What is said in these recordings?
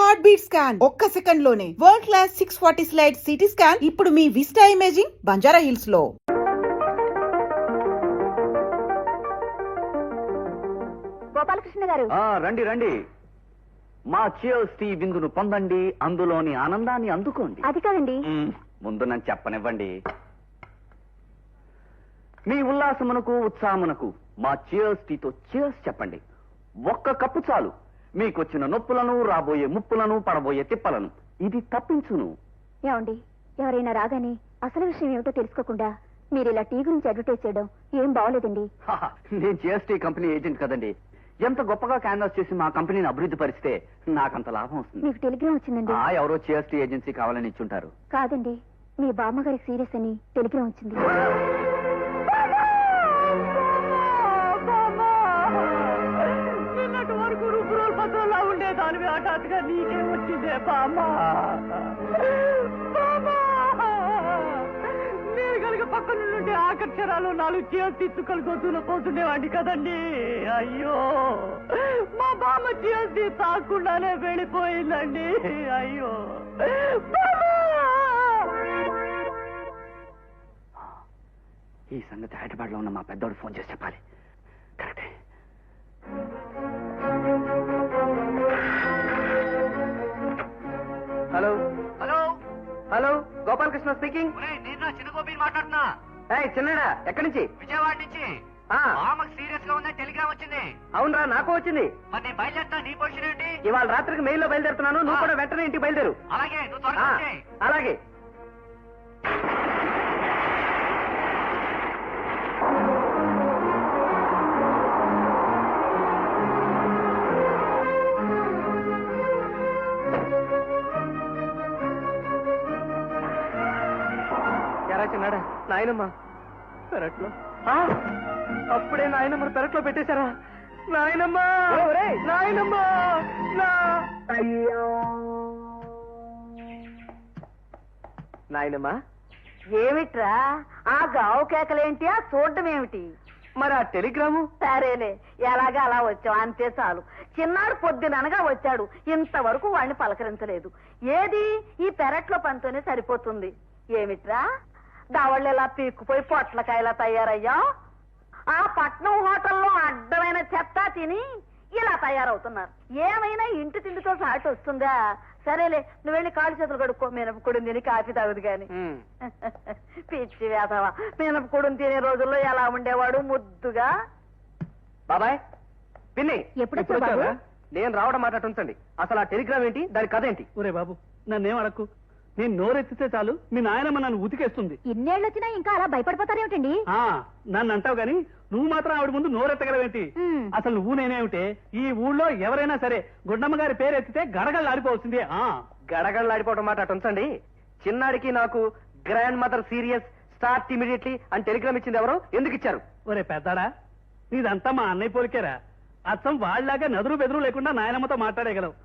Heart beat scan ఒక్క second లోనే world class 640 slide CT scan ఇప్పుడు మీ విస్టా ఇమేజింగ్ బంజారా హిల్స్ లో. గోపాలకృష్ణ గారు రండి రండి, మా చియర్స్ టీ విందును పొందండి, అందులోని ఆనందాన్ని అందుకోండి. అది కాదండి, ముందు నన్ను చెప్పనివ్వండి. మీ ఉల్లాసమునకు ఉత్సాహమునకు మా చియర్స్ టీతో చియర్స్ చెప్పండి. ఒక్క కప్పు చాలు, మీకొచ్చిన నొప్పులను, రాబోయే ముప్పులను, పడబోయే తిప్పలను ఇది తప్పించును. ఏమండి, ఎవరైనా రాగానే అసలు విషయం ఏమిటో తెలుసుకోకుండా మీరు ఇలా టీ గురించి అడ్వర్టైజ్ చేయడం ఏం బాగోలేదండి. నేను చియర్స్ టీ కంపెనీ ఏజెంట్ కదండి. ఎంత గొప్పగా క్యాన్వాస్ చేసి మా కంపెనీని అభివృద్ధి పరిస్తే నాకంత లాభం వస్తుంది. మీకు టెలిగ్రామ్ వచ్చిందండి. ఎవరో చియర్స్ టీ ఏజెన్సీ కావాలని ఇచ్చుంటారు. కాదండి, మీ బామ్మగారికి సీరియస్ అని టెలిగ్రామ్ వచ్చింది. నిన్నటి వరకు రుబ్బురోలు పత్రంలా ఉండేదానివి హఠాత్తుగా నీకే వచ్చిందే బామ్మా. మీరు కనుక పక్కన నుండి ఆకర్షణలు 4 చీరలు తీసుకొని గొంతులో పోతుండేవాడిని కదండి. అయ్యో, మా బామ్మ చీరలు తాకుండానే వెళ్ళిపోయిందండి. అయ్యో ఈ సంగతి హైదరాబాద్లో ఉన్న మా పెద్దోడు ఫోన్ చేసి చెప్పాలి. కరెక్టే. Hello hello hello, Gopalakrishna speaking. నేను చిన్న గోపిని మాట్లాడుతున్నా. చిన్నడా, ఎక్కడి నుంచి? విజయవాడ నుంచి. మామకు సీరియస్ గా ఉందని టెలిగ్రామ్ వచ్చింది. అవునరా, నాకు వచ్చింది. మరి నేను బయలుదేరుతా, నీ పొజిషన్ ఏంటి? ఇవాళ రాత్రికి మెయిల్ లో బయలుదేరుతున్నాను. నువ్వు కూడా వెంటనే ఇంటికి బయలుదేరు. అలాగే, నువ్వు త్వరగా వచ్చేయ్. అలాగే. చిన్నాడా, నాయనమ్మ పెరట్లో. అప్పుడే నాయనమ్మ పెరట్లో పెట్టేశారా? నాయనమ్మ, నాయనమ్మ, నాయనమ్మ. ఏమిట్రా ఆ గావు కేకలేంటి, ఆ చూడటం ఏమిటి? మరి ఆ టెలిగ్రాము? సరేలే, ఎలాగా అలా వచ్చావు అంతే చాలు. చిన్నాడు పొద్దుననగా వచ్చాడు, ఇంతవరకు వాడిని పలకరించలేదు. ఏది ఈ పెరట్లో పనితోనే సరిపోతుంది. ఏమిట్రా దావాళ్ళు ఇలా పీక్కుపోయి పొట్లకాయలా తయారయ్యా? ఆ పట్నం హోటల్లో అడ్డమైన చెత్త తిని ఇలా తయారవుతున్నారు. ఏమైనా ఇంటి తిండితో సాటి వస్తుందా? సరేలే, నువ్వు వెళ్ళి కాలు చేతులు కడుక్కో. మినపకుడుని తిని కాఫీ తాగుదు గాని. పిచ్చి వేసవా, మినపకుడుని తినే రోజుల్లో ఎలా ఉండేవాడు ముద్దుగా. బాబాయ్, పిన్ని ఎప్పుడు బాబు? నేను రావడం మాట్లాడుతుంచండి. అసలు ఆ టెలిగ్రామ్ ఏంటి, దాని కథ ఏంటి? ఒరే బాబు, నన్నేం అడక్కు. నేను నోరెత్తితే చాలు మీ నాయనమ్మ నన్ను ఉతికేస్తుంది. ఇన్నేళ్ళు వచ్చినా ఇంకా అలా భయపడిపోతారేమిటండి? నన్ను అంటావు గాని నువ్వు మాత్రం ఆవిడ ముందు నోరెత్తగలవేంటి? అసలు నువ్వు నేనేమిటే? ఈ ఊళ్ళో ఎవరైనా సరే గుండమ్మ గారి పేరు ఎత్తితే గడగళ్ళు ఆడిపోవలసిందే. గడగడలాడిపోవడం మాట ఉంచండి. చిన్నాడికి నాకు grand mother serious start immediately అని టెలిగ్రామ్ ఇచ్చింది ఎవరు, ఎందుకు ఇచ్చారు? ఒరే పెద్దాడా, నీదంతా మా అన్నయ్య పోలికేరా. అచ్చం వాళ్ళలాగా నదురు బెదురు లేకుండా నాయనమ్మతో మాట్లాడేయగలవు.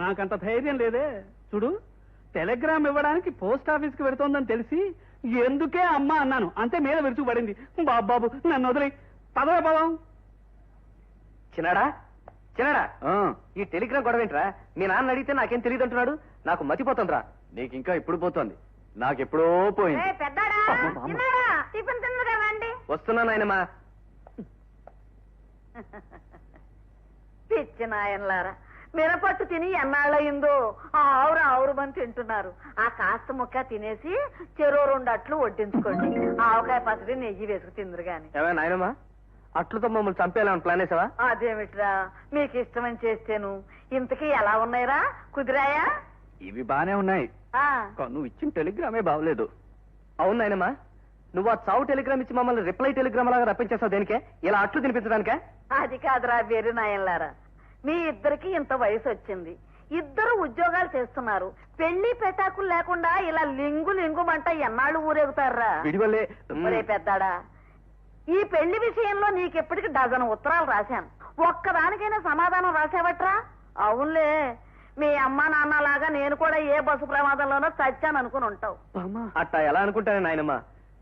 నాకంత ధైర్యం లేదే. చూడు, టెలిగ్రామ్ ఇవ్వడానికి పోస్ట్ ఆఫీస్ కి వెళుతోందని తెలిసి ఎందుకే అమ్మ అన్నాను, అంతే మీద విరుచుకుపడింది. బాబు నన్ను వదిలి పదవే పదం. చిన్నాడా, చిన్నాడా, ఈ టెలిగ్రామ్ గొడవ ఏంట్రా? మీ నాన్న అడిగితే నాకేం తెలియదు అంటున్నాడు. నాకు మతిపోతుందిరా. నీకు ఇంకా ఇప్పుడు పోతోంది, నాకెప్పుడో పోయింది. వస్తున్నా నాయనమ్మా. పిచ్చి నాయనలారా, మినపట్టు తిని ఎన్నాళ్ళయిందో ఆవురు ఆవురుమని తింటున్నారు. ఆ కాస్త ముక్క తినేసి చెరో 2 అట్లు వడ్డించుకోండి. ఆవకాయ పచ్చడి నెయ్యి వేసుకు తిందురు గాని. ఏమైనా నాయనమ్మా, అట్లతో మమ్మల్ని చంపేయాలని ప్లాన్ వేసావా? అదేమిట్రా, మీకు ఇష్టమని చేస్తేను. ఇంతకీ ఎలా ఉన్నాయిరా, కుదిరాయా? ఇవి బానే ఉన్నాయి, నువ్వు ఇచ్చిన టెలిగ్రామే బాగలేదు. అవును నాయనమ్మా, నువ్వు ఆ చావు టెలిగ్రామ్ ఇచ్చి మమ్మల్ని రిప్లై టెలిగ్రామ్ లాగా రప్పించేస్తావు దేనికే? ఇలా అట్లు తినిపించడానికే? అది కాదురా వేరు నాయనలారా, మీ ఇద్దరికి ఇంత వయసు వచ్చింది, ఇద్దరు ఉద్యోగాలు చేస్తున్నారు. పెళ్లి పెటాకులు లేకుండా ఇలా లింగు లింగుమంట ఎన్నాళ్ళు ఊరేగుతారా? ఒరే పెద్దాడా, ఈ పెళ్లి విషయంలో నీకెప్పటికి 12 ఉత్తరాలు రాశాను. ఒక్కదానికైనా సమాధానం రాసావట్రా? అవునులే, మీ అమ్మ నాన్న లాగా నేను కూడా ఏ బస్సు ప్రమాదంలోనో చచ్చాను అనుకుని ఉంటావు. అట్టా ఎలా అనుకుంటానే నాయనమ్మా?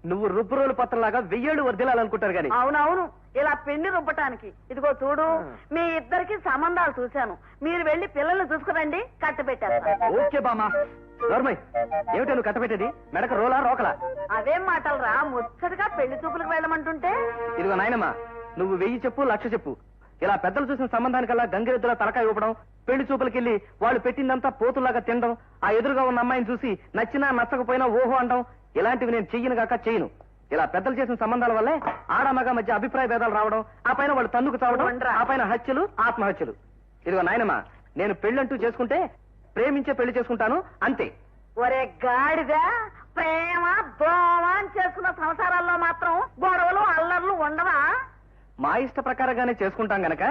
నువ్వు రుబ్బురోలు పత్రంలాగా 1000 ఏళ్ళు వర్దిలాలనుకుంటారు గాని. అవునవును, ఇలా పిండి రుబ్బటానికి. ఇదిగో చూడు, మీ ఇద్దరికి సంబంధాలు చూశాను. మీరు వెళ్ళి పిల్లల్ని చూసుకురండి, కట్టబెట్టేస్తాను. ఓకే బామా. నోర్మయ్, ఏమిటో నువ్వు కట్టబెట్టేది? మెడక రోలా రోకలా? అవేం మాటలు రా, ముచ్చటగా పెళ్లి చూపులకు వెళ్ళమంటుంటే. ఇదిగో నాయనమ్మా, నువ్వు 1000 చెప్పు 1,00,000 చెప్పు. ఇలా పెద్దలు చూసిన సంబంధానికల్లా గంగిరెద్దులా తలకాయ ఊపడం, పెళ్లి చూపులకెళ్లి వాళ్ళు పెట్టిందంతా పోతులాగా తినడం, ఆ ఎదురుగా ఉన్న అమ్మాయిని చూసి నచ్చినా నచ్చకపోయినా ఓహో అనడం, ఇలాంటివి నేను చెయ్యను గాక చేయను. ఇలా పెద్దలు చేసిన సంబంధాల వల్లే ఆడమగ మధ్య అభిప్రాయ భేదాలు రావడం, ఆ పైన వాళ్ళు తన్నుకు చావడం, ఆ పైన హత్యలు, ఆత్మహత్యలు. ఇదిగో నాయనమ్మా, నేను పెళ్ళంటూ చేసుకుంటే ప్రేమించే పెళ్లి చేసుకుంటాను, అంతే. ఒరే గాడిద, ప్రేమ దోమ అని చేసుకున్న సంసారాల్లో మాత్రం గొడవలు అల్లర్లు ఉండవా? మా ఇష్ట ప్రకారంగానే చేసుకుంటాం గనక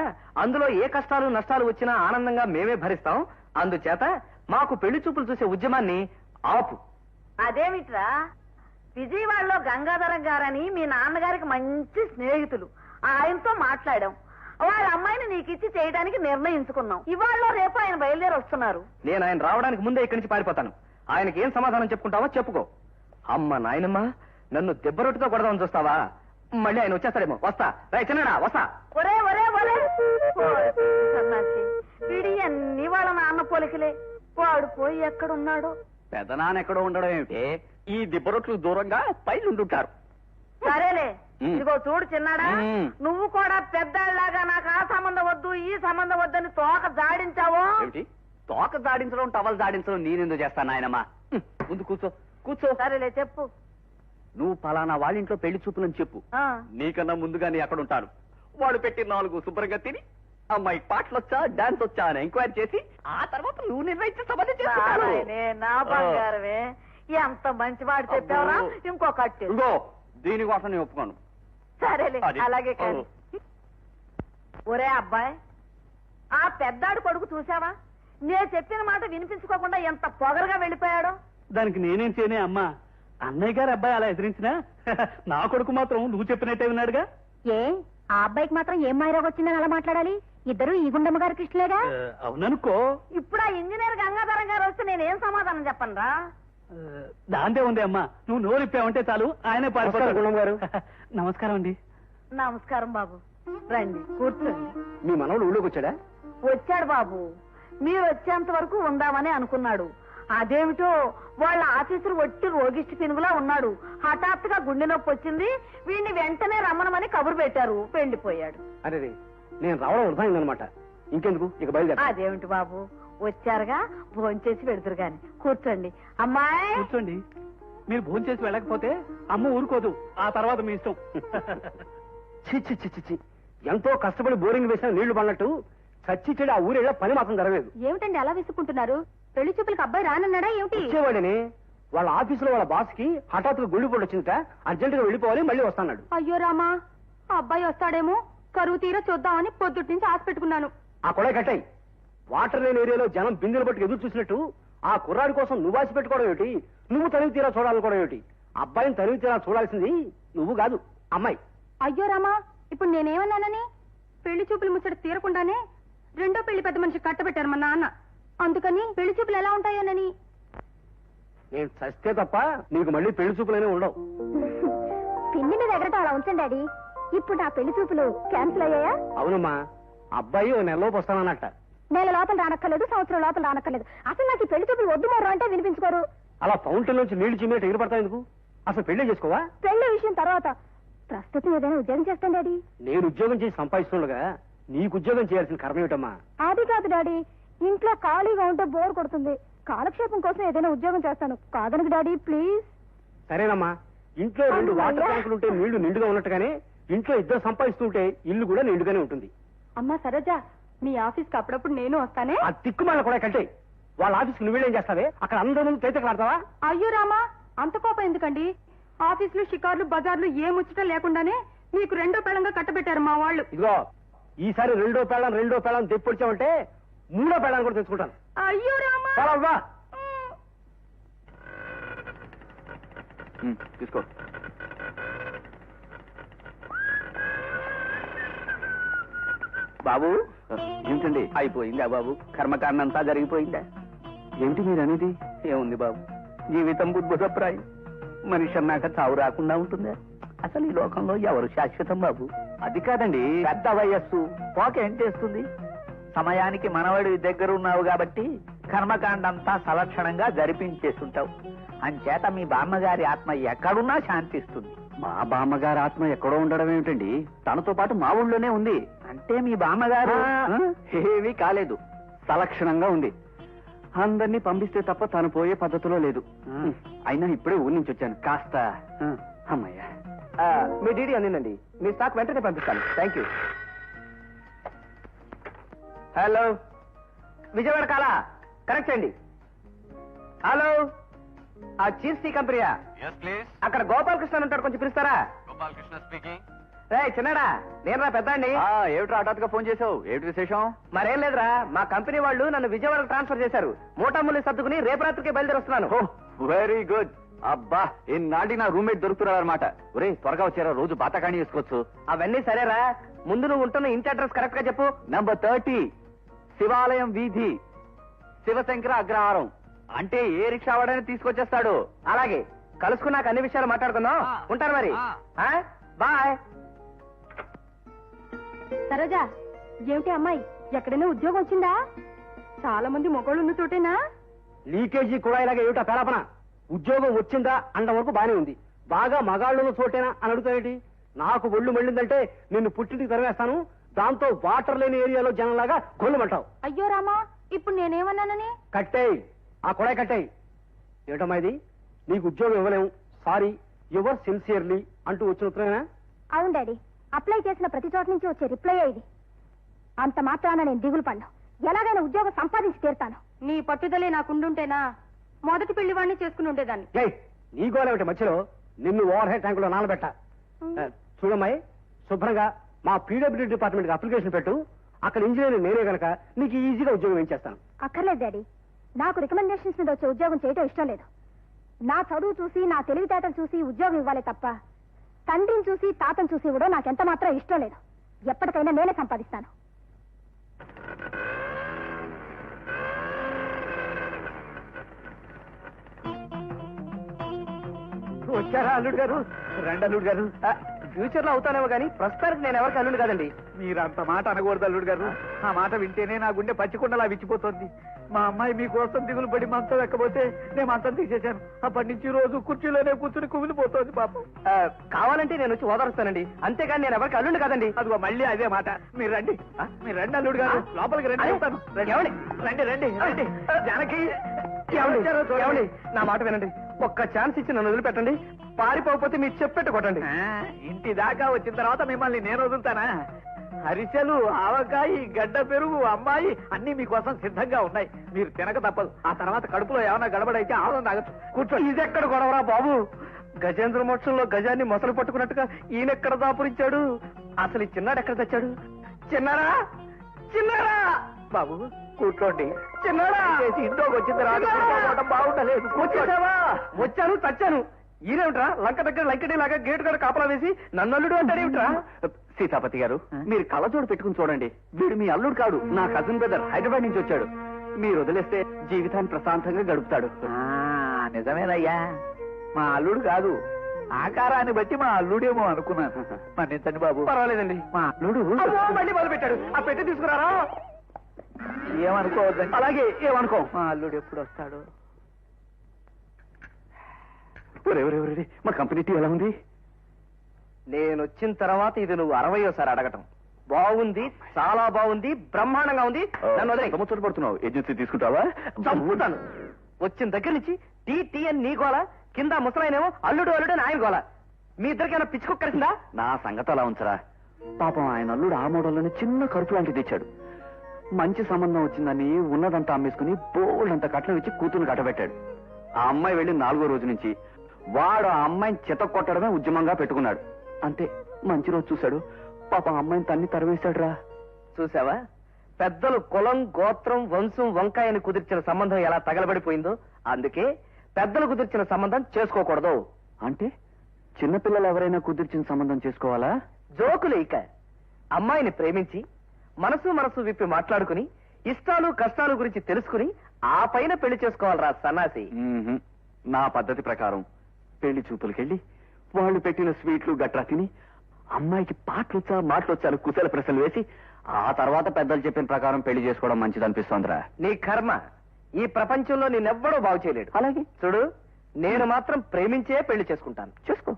అందులో ఏ కష్టాలు నష్టాలు వచ్చినా ఆనందంగా మేమే భరిస్తాం. అందుచేత మాకు పెళ్లి చూపులు చూసే ఉద్యమాన్ని ఆపు. అదేమిట్రా, విజయవాడలో గంగాధరం గారని మీ నాన్నగారికి మంచి స్నేహితులు, ఆయనతో మాట్లాడాం. వాళ్ళ అమ్మాయిని నీకిచ్చి చేయడానికి నిర్ణయించుకున్నాం. ఇవాళ రేపు ఆయన బయలుదేరి వస్తున్నారు. నేను ఆయన రావడానికి ముందే ఇక్కడి నుంచి పారిపోతాను. ఆయనకి ఏం సమాధానం చెప్పుకుంటావో చెప్పుకో. అమ్మ నాయనమ్మ, నన్ను దెబ్బరొట్టుతో కొడదామని చూస్తావా? మళ్ళీ ఆయన వచ్చేస్తాడేమో. వస్తా రై చిన్నడా, వస్తా. ఒరే ఒరే ఒరే, సన్నాసి వీడి అన్ని వాళ్ళ నాన్న పోలికలే. వాడు పోయి ఎక్కడున్నాడో. పెదనాన్న ఎక్కడో ఉండడం ఏమిటి? ఈ దిబ్బరొట్లు దూరంగా పైన ఉండుంటారు. సరేలే, ఇదిగో చూడు చిన్నాడా, నువ్వు కూడా పెద్దలాగా నాకు ఆ సంబంధం వద్దు ఈ సంబంధం వద్దని తోక జాడించావో. ఏమిటి? తోక జాడించడం, టవల్ జాడించడం నేనెందుకు చేస్తాను నాయనమ్మా? ముందు కూర్చో కూర్చో. సరేలే చెప్పు. నువ్వు పలానా వాళ్ళ ఇంట్లో పెళ్లి చూపులని చెప్పు. నీకన్నా ముందుగా నీ అక్కడ ఉంటాను. వాడు పెట్టి 4 శుభ్రంగా తిని అమ్మాయి పాటలు వచ్చా డాన్స్ వచ్చా అని ఎంక్వైరీ చేసి ఆ తర్వాత నువ్వు నిర్ణయించే సంబంధం చేస్తాను. నా బంగారమే, ఎంత మంచి మాట చెప్పావరా. ఇంకో కట్టు. ఇదిగో దీనికోసం నేను ఒప్పుకోను. సరేలే, అది. అలాగే కానీ. ఒరే అబ్బాయి, ఆ పెద్దాడు కొడుకు చూసావా? నేను చెప్పిన మాట వినిపించుకోకుండా ఎంత పొగరుగా వెళ్ళిపోయాడో. దానికి నేనేం చేయనే అమ్మా? అన్నయ్య గారు అబ్బాయి అలా ఎదిరించినా నా కొడుకు మాత్రం నువ్వు చెప్పినట్టే విన్నాడుగా. ఏ ఆ అబ్బాయికి మాత్రం ఏం మాయరోగం వచ్చిందని అలా మాట్లాడాలి? ఇద్దరు ఈ గుండమ్మ గారి కృష్ణలేగా. అవుననుకో. ఇప్పుడు ఆ ఇంజనీర్ గంగాధరం గారు వస్తే నేనేం సమాధానం చెప్పను రా. దాందే ఉంది అమ్మా, నువ్వు నోరిప్పావంటే చాలు ఆయనే పారిపోతారు. గుణం గారు. నమస్కారం అండి. నమస్కారం బాబు, రండి కూర్చోండి. మీ మనవడు ఊళ్ళోకి వచ్చాడా? వచ్చాడు బాబు, మీరు వచ్చేంత వరకు ఉందామని అనుకున్నాడు. అదేమిటో వాళ్ళ ఆఫీసర్ ఒట్టి రోగిష్టి పినుగులా ఉన్నాడు. హఠాత్తుగా గుండె నొప్పి వచ్చింది. వీడిని వెంటనే రమ్మనమని కబురు పెట్టారు. వెళ్ళిపోయాడు. అరే, నేను రావడం వృధాయిందనమాట. ఇంకెందుకు, ఇక బయలుదేరా. అదేమిటి బాబు, వచ్చారుగా, భోంచేసి వెళ్తురు గాని. కూర్చోండి. అమ్మాయి కూర్చోండి. మీరు భోజనం చేసి వెళ్ళకపోతే అమ్మ ఊరుకోదు. ఆ తర్వాత మీ ఇష్టం. చిచ్చి చిచ్చి చి, ఎంతో కష్టపడి బోరింగ్ వేసిన నీళ్లు పడినట్టు చచ్చి చెడు ఆ ఊరేళ్ళ పని మాత్రం జరగలేదు. ఏమిటండి అలా విసుక్కుంటున్నారు? పెళ్లి చూపులకు అబ్బాయి రానన్నాడా ఏమిటి? వచ్చేవాడిని. వాళ్ళ ఆఫీసులో వాళ్ళ బాస్ కి హఠాత్తుగా గుండెపోటు వచ్చిందట. అర్జెంట్ గా వెళ్ళిపోవాలి, మళ్ళీ వస్తాడు. అయ్యో రామా, ఆ అబ్బాయి వస్తాడేమో కరువు తీరా చూద్దామని పొద్దుటి నుంచి ఆశ పెట్టుకున్నాను. ఆ కొడాయి కట్టాయి. వాటర్ లేని ఏరియాలో జనం బిందెలు పట్టుకు ఎదురు చూసినట్టు ఆ కుర్రాడి కోసం నువ్వు ఆశ పెట్టుకోవడం ఏమిటి? నువ్వు తనివి తీరా చూడాలనుకోవడం ఏమిటి? అబ్బాయిని తనివి తీరా చూడాల్సింది నువ్వు కాదు, అమ్మాయి. అయ్యో రామా, ఇప్పుడు నేనేమన్నానని? పెళ్లి చూపులు ముచ్చట తీరకుండానే రెండో పెళ్లి పెద్ద మనిషి కట్టబెట్టారు మా నాన్న. అందుకని పెళ్లి చూపులు ఎలా ఉంటాయోనని. నేను చస్తే తప్ప నీకు మళ్ళీ పెళ్లి చూపులనే ఉండవు. పిన్ని మీద ఎగరటం అలా ఉంచండి డాడీ. ఇప్పుడు నా పెళ్లి చూపులు క్యాన్సిల్ అయ్యాయా? అవునమ్మా, అబ్బాయి ఓ నెలలోపు వస్తానన్నట్ట. నెల లోపల రానక్కర్లేదు, సంవత్సరం లోపల రానక్కర్లేదు. అసలు నాకు ఈ పెళ్లి చూపులు వద్దు మరో అంటే వినిపించుకోరు. అలా ఫౌంటైన్ నుంచి నీళ్లు చిమ్మినట్టు ఎగిరిపడతావు ఎందుకు? అసలు పెళ్లి చేసుకోవా? పెళ్లి విషయం తర్వాత. ప్రస్తుతం ఏదైనా ఉద్యోగం చేస్తాను డాడీ. నేను ఉద్యోగం చేసి సంపాదిస్తుండగా నీకు ఉద్యోగం చేయాల్సిన కర్మ ఏమిటమ్మా? అది కాదు డాడీ, ఇంట్లో ఖాళీగా ఉంటే బోర్ కొడుతుంది. కాలక్షేపం కోసం ఏదైనా ఉద్యోగం చేస్తాను. కాదనకు డాడీ ప్లీజ్. సరేనమ్మా, ఇంట్లో 2 వాటర్ ట్యాంకులు ఉంటే నీళ్లు నిండుగా ఉన్నట్టుగానే ఇంట్లో ఇద్దరు సంపాదిస్తుంటే ఇల్లు కూడా నిండుగానే ఉంటుంది. అమ్మా సరోజా, మీ ఆఫీస్ కి అప్పుడప్పుడు నేను వస్తానే. ఆ తిక్కుమాల కూడా కంటే వాళ్ళ ఆఫీస్కి నువ్వేం చేస్తావే? అక్కడ అందరి ముందు తేతకలాడతావా? అయ్యో రామా, అంత కోపం ఎందుకండి? ఆఫీసులు షికార్లు బజార్లు ఏ ముచ్చట లేకుండానే మీకు రెండో పెళ్ళంగా కట్టబెట్టారు మా వాళ్ళు. ఇదిగో, ఈసారి రెండో పెళ్ళం తెప్పొచ్చావంటే 3వ పెళ్ళాన్ని కూడా తెచ్చుకుంటాను. అయ్యో రామా. చాలా తీసుకో. బాబు ఏమిటండి? అయిపోయిందా బాబు? కర్మకాండ అంతా జరిగిపోయిందా? ఏమిటి మీరు అనేది? ఏముంది బాబు, జీవితం బుద్ధప్రాయం. మనిషి అన్నాక చావు రాకుండా ఉంటుందా? అసలు ఈ లోకంలో ఎవరు శాశ్వతం బాబు? అది కాదండి, పెద్ద వయస్సు పోక ఏం చేస్తుంది? సమయానికి మనవడి దగ్గర ఉన్నావు కాబట్టి కర్మకాండంతా సలక్షణంగా జరిపించేస్తుంటావు. అంచేత మీ బామ్మగారి ఆత్మ ఎక్కడున్నా శాంతిస్తుంది. మా బామ్మగారి ఆత్మ ఎక్కడో ఉండడం ఏమిటండి, తనతో పాటు మా ఊళ్ళోనే ఉంది. అంటే మీ బామ్మగారు ఏమీ కాలేదు, సలక్షణంగా ఉంది. అందరినీ పంపిస్తే తప్ప తను పోయే పద్ధతిలో లేదు. అయినా ఇప్పుడే ఊరి నుంచి వచ్చాను, కాస్త అమ్మయ్యా. మీ డీడీ అందిందండి, మీ స్టాక్ వెంటనే పంపిస్తాను. Thank you. హలో, విజయవాడ కాలా కరెక్ట్ అండి. హలో, ఆ చీఫ్ టీ కంపెనీయా? అక్కడ గోపాలకృష్ణ ఉంటాడు, కొంచెం పిలుస్తారా? గోపాలకృష్ణ స్పీకింగ్. రే చిన్నడా, నేను పెద్ద అండి. ఏమిట్రా హఠాత్తుగా ఫోన్ చేసావు, ఏమిటి విశేషం? మరేం లేదురా, మా కంపెనీ వాళ్ళు నన్ను విజయవాడకు ట్రాన్స్ఫర్ చేశారు. మూటాముల్లి సర్దుకుని రేపు రాత్రికి బయలుదేరి వస్తున్నాను. Very good. అబ్బా, ఇన్నాళ్ళకి నా రూమ్మేట్ దొరుకుతున్నారు అనమాట. ఒరే త్వరగా వచ్చారా, రోజు బాతకాణి చేసుకోవచ్చు. అవన్నీ సరేరా, ముందు నువ్వు ఉంటున్న ఇంటి అడ్రస్ కరెక్ట్ గా చెప్పు. నంబర్ 30 శివాలయం వీధి, శివశంకర అగ్రహారం. అంటే ఏ రిక్షా వాడని తీసుకొచ్చేస్తాడు. అలాగే, కలుసుకున్నాక అన్ని విషయాలు మాట్లాడుకుందాం. ఉంటారు మరి, బాయ్. సరోజా, ఏమిటి అమ్మాయి, ఎక్కడైనా ఉద్యోగం వచ్చిందా? చాలా మంది మొగోళ్ళు ఉన్న చోటేనా? లీకేజీ కూడా ఇలాగే ఏమిటా పేరాపన? ఉద్యోగం వచ్చిందా అంత వరకు బానే ఉంది. బాగా మగాళ్ళలో చోటేనా అని అడుగుతావేంటి? నాకు ఒళ్ళు మళ్ళిందంటే నిన్ను పుట్టింటికి తరివేస్తాను. దాంతో వాటర్ లేని ఏరియాలో జనంలాగా గొల్లుమంటావు. అయ్యో రామా, ఇప్పుడు నేనేమన్నానని? కట్టేయ్, ఆ కొడాయి కట్టేయ్. ఏమిటమ్మా ఇది? నీకు ఉద్యోగం ఇవ్వలేము, సారీ, యువర్ సిన్సియర్లీ అంటూ వచ్చిన ఉత్తరమేనా? అవును డాడీ, అప్లై చేసిన ప్రతి చోట నుంచి వచ్చే రిప్లై ఇది. అంత మాత్రాన నేను దిగులు పడ్డా, ఎలాగైనా ఉద్యోగం సంపాదించి తీరుతాను. నీ పట్టుదలే నాకుండుంటేనా మొదటి పెళ్లి వాడిని చేసుకుని ఉండేదాన్ని. ఏయ్, నీ గోలేమిటి మధ్యలో? నిన్ను ఓవర్ హెడ్ ట్యాంకులో నానబెట్ట. చూడమ్మాయి, శుభ్రంగా మా పీడబ్ల్యూడీ డిపార్ట్మెంట్ కి అప్లికేషన్ పెట్టు. అక్కడ ఇంజనీర్ నేనే గనక నీకు ఈజీగా ఉద్యోగం ఇచ్చేస్తాను. అక్కర్లేదు డాడీ, నాకు రికమెండేషన్స్ మీద వచ్చే ఉద్యోగం చేయటం ఇష్టం లేదు. నా చదువు చూసి, నా తెలివితేటలు చూసి ఉద్యోగం ఇవ్వాలి తప్ప తండ్రిని చూసి, తాతను చూసి ఇవ్వడం నాకెంత మాత్రం ఇష్టం లేదు. ఎప్పటికైనా నేనే సంపాదిస్తాను. వచ్చారా అల్లుడు గారు? రండి అల్లుడు గారు. ఫ్యూచర్ లో అవుతానేమో కానీ ప్రస్తుతానికి నేను ఎవరికి అల్లుడు కాదండి. మీరు అంత మాట అనకూడదు అల్లుడు గారు. ఆ మాట వింటేనే నా గుండె పచ్చికొండలా విచ్చిపోతుంది. మా అమ్మాయి మీకోసం దిగులు పడి మంచం ఎక్కబోతే నేను మంచం తీసేశాను. అప్పటి నుంచి రోజు కుర్చీలోనే కూర్చుని కుమిలిపోతోంది పాపం. కావాలంటే నేను వచ్చి ఓదారుస్తానండి, అంతేగాని నేను ఎవరికి అల్లుడు కాదండి. అదిగో మళ్ళీ అదే మాట. మీరు రండి, మీరు రండి అల్లుడు గారు, లోపలికి రండి. చెప్తాను. ఏమండి? రండి రండి రండి. జానకి, ఏమండి, నా మాట వినండి. ఒక్క ఛాన్స్ ఇచ్చి నన్ను వదిలిపెట్టండి. పారిపోకపోతే మీరు చెప్పెట్టు కొట్టండి. ఇంటి దాకా వచ్చిన తర్వాత మిమ్మల్ని నేను వదులుతానా? అరిసెలు, ఆవకాయి, గడ్డ పెరుగు, అమ్మాయి అన్ని మీకోసం సిద్ధంగా ఉన్నాయి. మీరు తినక తప్పదు. ఆ తర్వాత కడుపులో ఏమైనా గడబడైతే ఆనందం తాగచ్చు. కూర్చోండి. ఇదెక్కడ గొడవరా బాబు? గజేంద్ర మోక్షంలో గజాన్ని మొసలు పట్టుకున్నట్టుగా ఈయనెక్కడ దాపురించాడు? అసలు ఈ చిన్నాడు ఎక్కడ తెచ్చాడు? చిన్నారా, చిన్నారా బాబు కూర్చోండి. చిన్నాడా ఇంట్లోకి వచ్చిన తర్వాత బాగుండలేదు. వచ్చేసావా? వచ్చాను, చచ్చాను. ఈయనేమిట్రా లంక దగ్గర లంకటి లాగా గేటు గారు కాపలా వేసి నన్ను అల్లుడు అంటాడేమిట్రా? సీతాపతి గారు, మీరు కళ్ళజోడు పెట్టుకుని చూడండి. వీడు మీ అల్లుడు కాదు, నా కజిన్ బ్రదర్, హైదరాబాద్ నుంచి వచ్చాడు. మీరు వదిలేస్తే జీవితాన్ని ప్రశాంతంగా గడుపుతాడు. నిజమేనయ్యా, మా అల్లుడు కాదు. ఆకారాన్ని బట్టి మా అల్లుడేమో అనుకున్నాను. మన్నించండి బాబు. పర్వాలేదండి. మా అల్లుడు మళ్ళీ మొదలు పెట్టాడు. ఆ పెట్టి తీసుకురారా. ఏమనుకోవద్దండి. అలాగే, ఏమనుకో. మా అల్లుడు ఎప్పుడు వస్తాడు? మా కంపెనీ టీ ఎలా ఉంది? నేను వచ్చిన తర్వాత ఇది నువ్వు 60వ అడగటం. బాగుంది, చాలా బాగుంది, బ్రహ్మాండంగా ఉంది. నన్ను వదిలేయ్. ముచ్చట పడుతున్నావు. ఏజెన్సీ తీసుకుంటావా? చంపుతాను. వచ్చిన దగ్గర నుంచి టీ టీ అని నీ గోల, కింద ముసలాయనేమో అల్లుడు అల్లుడు అని ఆయన గోల. మీ ఇద్దరికైనా పిచ్చుకొక్కరిసిందా? నా సంగతి అలా ఉంచరా. పాపం ఆయన అల్లుడు ఆ మోడల్లోనే చిన్న కరుపు లాంటిది తెచ్చాడు. మంచి సంబంధం వచ్చిందని ఉన్నదంతా అమ్మేసుకుని బోల్డంత కట్నం ఇచ్చి కూతురు కట్టబెట్టాడు. ఆ అమ్మాయి వెళ్ళి 4వ రోజు నుంచి వాడు ఆ అమ్మాయిని చిత కొట్టడమే ఉద్యమంగా పెట్టుకున్నాడు. అంతే, మంచి రోజు చూశాడు, పాపం అమ్మాయిని తన్ని తరివేశాడు రా. చూసావా, పెద్దలు కులం, గోత్రం, వంశం, వంకాయని కుదిర్చిన సంబంధం ఎలా తగలబడిపోయిందో. అందుకే పెద్దలు కుదిర్చిన సంబంధం చేసుకోకూడదు. అంటే చిన్నపిల్లలు ఎవరైనా కుదిర్చిన సంబంధం చేసుకోవాలా? జోకులు ఇక. అమ్మాయిని ప్రేమించి మనసు మనసు విప్పి మాట్లాడుకుని ఇష్టాలు కష్టాలు గురించి తెలుసుకుని ఆ పైన పెళ్లి చేసుకోవాలరా సన్నాసి. నా పద్ధతి ప్రకారం పెళ్లి చూపులకెళ్ళి వాళ్ళు పెట్టిన స్వీట్లు గట్రా తిని అమ్మాయికి పాటలొచ్చా మాటలొచ్చా అని కుశల ప్రశ్నలు వేసి ఆ తర్వాత పెద్దలు చెప్పిన ప్రకారం పెళ్లి చేసుకోవడం మంచిది అనిపిస్తోందిరా. నీ కర్మ, ఈ ప్రపంచంలో నేనెవ్వడూ బాగు చేయలేడు. అలాగే చూడు, నేను మాత్రం ప్రేమించే పెళ్లి చేసుకుంటాను. చేసుకో.